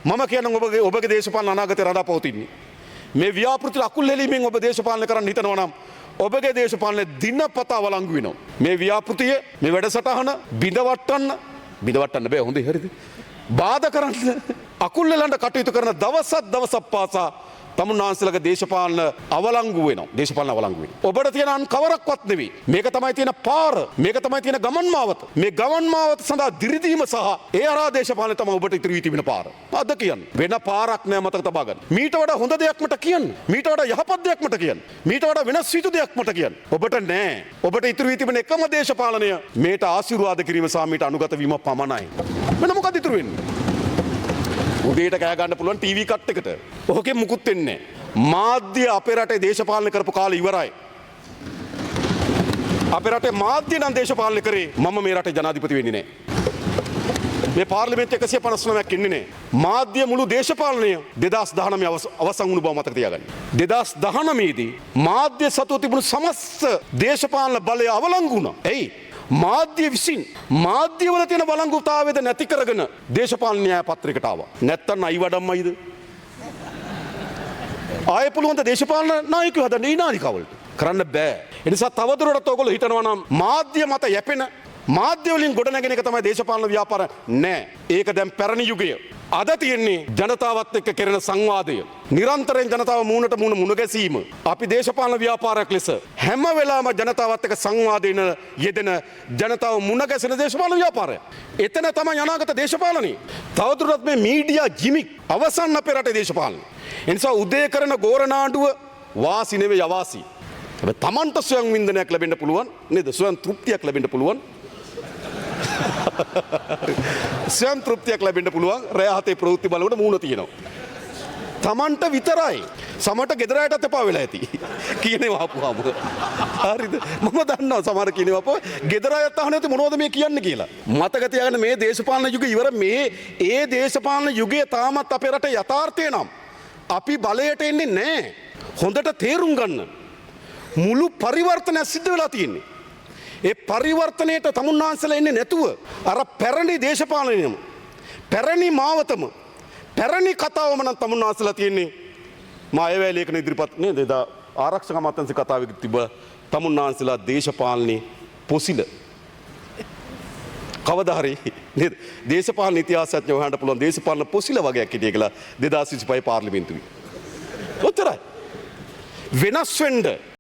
මම කියන්නේ ඔබගේ දේශපාලන අනාගතය රඳා පවතින්නේ. මේ ව්‍යාපෘති අකුල් හෙලීමෙන් ඔබ දේශපාලන කරන්න හිතනවා නම් ඔබගේ දේශපාලනය දිනපතා වළංගු වෙනවා. මේ ව්‍යාපෘතිය මේ වැඩසටහන බිඳවට්ටන්න බෑ හොඳේ හරිද? බාධා කරන්න අකුල් හෙලන්න කටයුතු කරන දවසක් පාසා තමුන්නාන්සලගේ දේශපාලන අවලංගු වෙනවා. දේශපාලන අවලංගු වෙනවා. ඔබට තියෙන අන් කවරක්වත් නෙවෙයි. මේක තමයි තියෙන පාර. මේක තමයි තියෙන ගමන් මාවත. මේ ගමන් මාවත සඳහා දිරිදීම සහ ඒ අරා දේශපාලනය තමයි ඔබට ඉතුරු වී තිබෙන පාර. අද කියන්නේ වෙන පාරක් නෑ මතක තබා ගන්න. මීට වඩා හොඳ දෙයක් මට කියන්න. මීට වඩා යහපත් දෙයක් මට කියන්න. මීට වඩා වෙනස් විතු දෙයක් මට කියන්න. ඔබට නෑ. ඔබට ඉතුරු වී තිබෙන එකම දේශපාලනය මේට ආශිර්වාද කිරීම සහ මේට අනුගත වීම පමණයි. වෙන මොකද ඉතුරු වෙන්නේ? උදේට කෑ ගන්න පුළුවන් ටීවී කට් එකට. ඕකෙන් මුකුත් වෙන්නේ නැහැ. මාධ්‍ය අපේ රටේ දේශපාලනය කරපු කාලේ ඉවරයි. අපේ රටේ මාධ්‍ය නම් දේශපාලනය කරේ මම මේ රටේ ජනාධිපති වෙන්නේ නැහැ. මේ පාර්ලිමේන්තු 159ක් ඉන්නේ නැහැ. මාධ්‍ය මුළු දේශපාලනය 2019 අවසන් වුණු බව මතක තියාගන්න. 2019 දී මාධ්‍ය සතුව තිබුණු සමස්ත දේශපාලන බලය අවලංගු වුණා. එයි මාධ්‍ය විසින් මාධ්‍යවල තියෙන බලංගුතාවයද නැති කරගෙන දේශපාලන න්‍යාය පත්‍රයකට ආවා. නැත්තම් අයි වඩම්මයිද? ආයෙ පුළුවන් ද දේශපාලන නායකයෝ හදන්න ඊනානිකවලට? කරන්න බෑ. ඒ නිසා තවදුරටත් ඔයගොල්ලෝ හිතනවා නම් මාධ්‍ය මත යැපෙන මාධ්‍ය වලින් ගොඩනැගෙන එක තමයි දේශපාලන ව්‍යාපාර නෑ. ඒක දැන් පැරණි යුගය. අද තියෙන්නේ ජනතාවත් එක්ක කෙරෙන සංවාදය. නිරන්තරයෙන් ජනතාව මූණට මූණ මුණ ගැසීම. අපි දේශපාලන ව්‍යාපාරයක් ලෙස හැම වෙලාවම ජනතාවත් එක්ක සංවාදයෙන් යෙදෙන ජනතාව මුණ ගැසෙන දේශපාලන ව්‍යාපාරය. එතන තමයි අනාගත දේශපාලනය. තවදුරටත් මේ මීඩියා ජිමික් අවසන් අපේ රටේ දේශපාලනය. ඒ නිසා උදේ කරන ගෝරනාඩුව වාසි නෙවෙයි අවාසි. හැබැයි Tamanට ස්වයං වින්දනයක් ලැබෙන්න පුළුවන් නේද? ස්වයං තෘප්තියක් ලැබෙන්න පුළුවන්. ස්වයං තෘප්තියක් ලැබෙන්න පුළුවන්. රෑ හතේ ප්‍රවෘත්ති බලනකොට මූණ තියෙනවා. Tamanට විතරයි. සමහරට ගෙදර අයටත් එපා වෙලා ඇති. කියනවා අපුවාම. හරිද? මම දන්නවා සමහර කියනවා අපෝ ගෙදර අයත් අහන්නේ නැති මොනවද මේ කියන්නේ කියලා. මතක තියාගන්න මේ දේශපාලන යුගය ඉවර ඒ දේශපාලන යුගයේ තාමත් අපේ රටේ යථාර්ථය නම් අපි බලයට එන්නේ නැහැ. හොඳට තේරුම් ගන්න. මුළු පරිවර්තනය සිද්ධ වෙලා තියෙන්නේ. ඒ පරිවර්තනයට තමුන්නාන්සලා එන්නේ නැතුව අර පැරණි දේශපාලනයම පැරණි මාවතම පැරණි කතාවම නම් තමුන්නාන්සලා තියෙන්නේ. මා අයවැය ලේඛන ඉදිරිපත් නේද එදා ආරක්ෂක අමාත්‍යාංශ කතාවේ තිබ්බ තමුන්නාන්සලා දේශපාලනේ පොසිල කවදා හරි නේද දේශපාලන ඉතිහාසඥයෝ හොයන්න පුළුවන් දේශපාලන පොසිල වගේක් හිටිය කියලා 2025 පාර්ලිමේන්තුවේ. ඔච්චරයි. වෙනස් වෙන්න